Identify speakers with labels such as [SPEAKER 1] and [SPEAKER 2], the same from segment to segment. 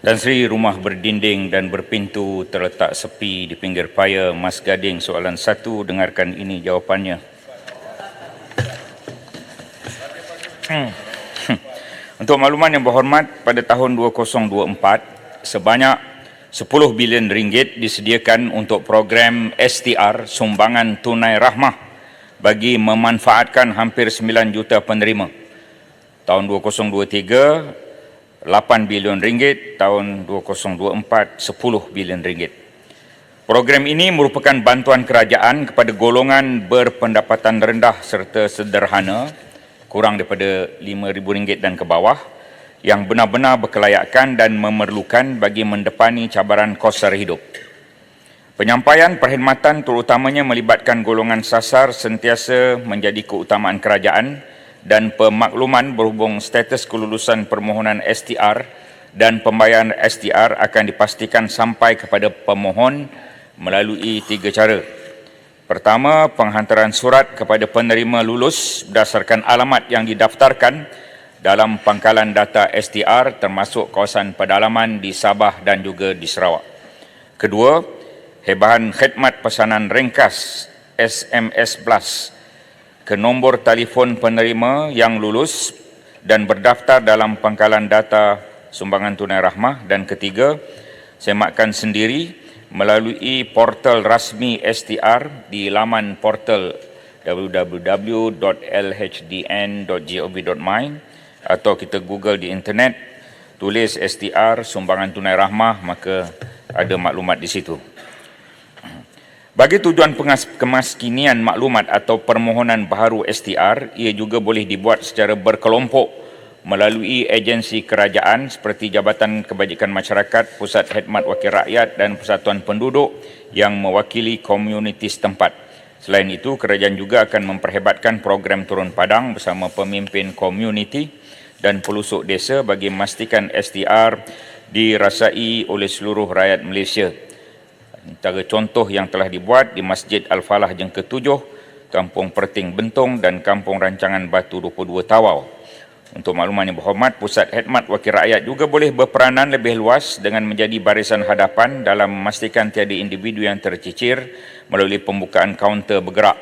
[SPEAKER 1] Tan Sri rumah berdinding dan berpintu terletak sepi di pinggir paya Mas Gading. Soalan 1, dengarkan ini jawapannya. Untuk makluman yang berhormat, pada tahun 2024, sebanyak 10 bilion ringgit disediakan untuk program STR, Sumbangan Tunai Rahmah, bagi memanfaatkan hampir 9 juta penerima. Tahun 2023, 8 bilion ringgit, tahun 2024, 10 bilion ringgit. Program ini merupakan bantuan kerajaan kepada golongan berpendapatan rendah serta sederhana, kurang daripada RM5,000 dan ke bawah, yang benar-benar berkelayakan dan memerlukan bagi mendepani cabaran kos sara hidup. Penyampaian perkhidmatan terutamanya melibatkan golongan sasar sentiasa menjadi keutamaan kerajaan, dan pemakluman berhubung status kelulusan permohonan STR dan pembayaran STR akan dipastikan sampai kepada pemohon melalui 3 cara. Pertama, penghantaran surat kepada penerima lulus berdasarkan alamat yang didaftarkan dalam pangkalan data STR termasuk kawasan pedalaman di Sabah dan juga di Sarawak. Kedua, hebahan khidmat pesanan ringkas SMS Plus ke nombor telefon penerima yang lulus dan berdaftar dalam pangkalan data Sumbangan Tunai Rahmah. Dan ketiga, semakkan sendiri melalui portal rasmi STR di laman portal www.lhdn.gov.my atau kita Google di internet, tulis STR Sumbangan Tunai Rahmah, maka ada maklumat di situ. Bagi tujuan kemaskinian maklumat atau permohonan baharu STR, ia juga boleh dibuat secara berkelompok melalui agensi kerajaan seperti Jabatan Kebajikan Masyarakat, Pusat Khidmat Wakil Rakyat dan Persatuan Penduduk yang mewakili komuniti setempat. Selain itu, kerajaan juga akan memperhebatkan program turun padang bersama pemimpin komuniti dan pelusuk desa bagi memastikan STR dirasai oleh seluruh rakyat Malaysia. Antara contoh yang telah dibuat di Masjid Al-Falah Jengka 7, Kampung Perting Bentong dan Kampung Rancangan Batu 22 Tawau. Untuk makluman yang berhormat, Pusat Khidmat Wakil Rakyat juga boleh berperanan lebih luas dengan menjadi barisan hadapan dalam memastikan tiada individu yang tercicir melalui pembukaan kaunter bergerak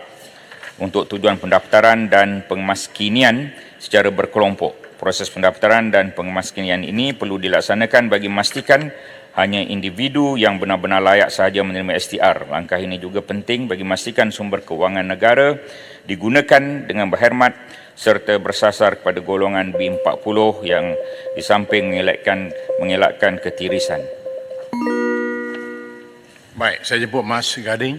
[SPEAKER 1] untuk tujuan pendaftaran dan pengemaskinian secara berkelompok. Proses pendaftaran dan pengemaskinian ini perlu dilaksanakan bagi memastikan hanya individu yang benar-benar layak sahaja menerima STR. Langkah ini juga penting bagi memastikan sumber keuangan negara digunakan dengan berkhidmat serta bersasar kepada golongan B40 yang di samping mengelakkan ketirisan.
[SPEAKER 2] Baik, saya jemput Mas Gading.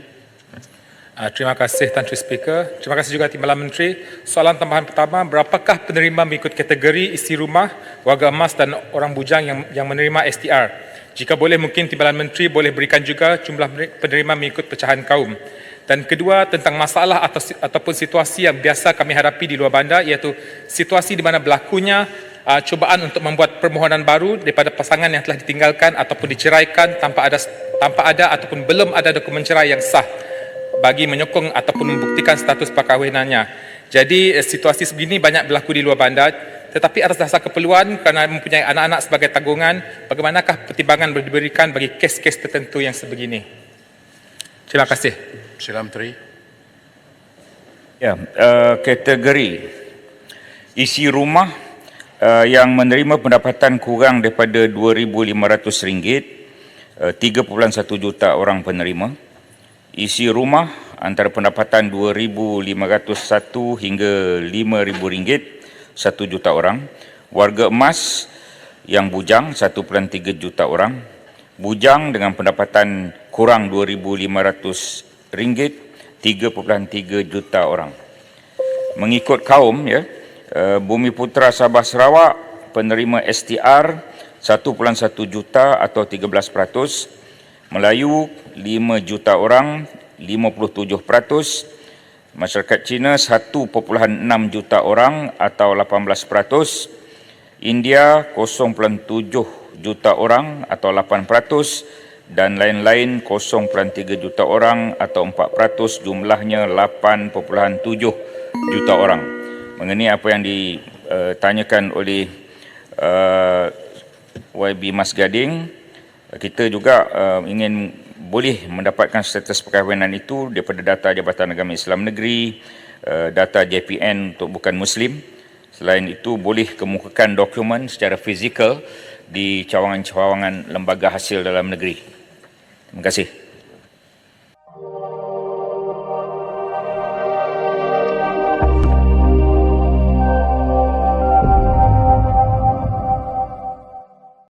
[SPEAKER 3] Terima kasih Tan Sri Speaker. Terima kasih juga Timbalan Menteri. Soalan tambahan pertama, berapakah penerima mengikut kategori isi rumah, warga emas dan orang bujang yang menerima STR? Jika boleh, mungkin Timbalan Menteri boleh berikan juga jumlah penerima mengikut pecahan kaum. Dan kedua, tentang masalah ataupun situasi yang biasa kami hadapi di luar bandar, iaitu situasi di mana berlakunya cubaan untuk membuat permohonan baru daripada pasangan yang telah ditinggalkan ataupun diceraikan tanpa ada ataupun belum ada dokumen cerai yang sah bagi menyokong ataupun membuktikan status perkahwinannya. Jadi situasi sebegini banyak berlaku di luar bandar, tetapi atas dasar keperluan kerana mempunyai anak-anak sebagai tanggungan, bagaimanakah pertimbangan diberikan bagi kes-kes tertentu yang sebegini? Terima kasih.
[SPEAKER 2] Sila Menteri.
[SPEAKER 1] Ya, kategori isi rumah yang menerima pendapatan kurang daripada RM2,500, 3.1 juta orang penerima. Isi rumah antara pendapatan RM2,501 hingga RM5,000, 1 juta orang. Warga emas yang bujang, 1.3 juta orang. Bujang dengan pendapatan kurang RM2,500, 3.3 juta orang. Mengikut kaum, ya, Bumiputera Sabah Sarawak penerima STR 1.1 juta atau 13%, Melayu 5 juta orang 57%, masyarakat Cina 1.6 juta orang atau 18%, India 0.7 juta orang atau 8%, dan lain-lain 0.3 juta orang atau 4%, jumlahnya 8.7 juta orang. Mengenai apa yang ditanyakan oleh YB Mas Gading, kita juga ingin boleh mendapatkan status perkahwinan itu daripada data Jabatan Agama Islam Negeri, data JPN untuk bukan Muslim. Selain itu, boleh kemukakan dokumen secara fizikal di cawangan-cawangan lembaga hasil dalam negeri. Terima kasih.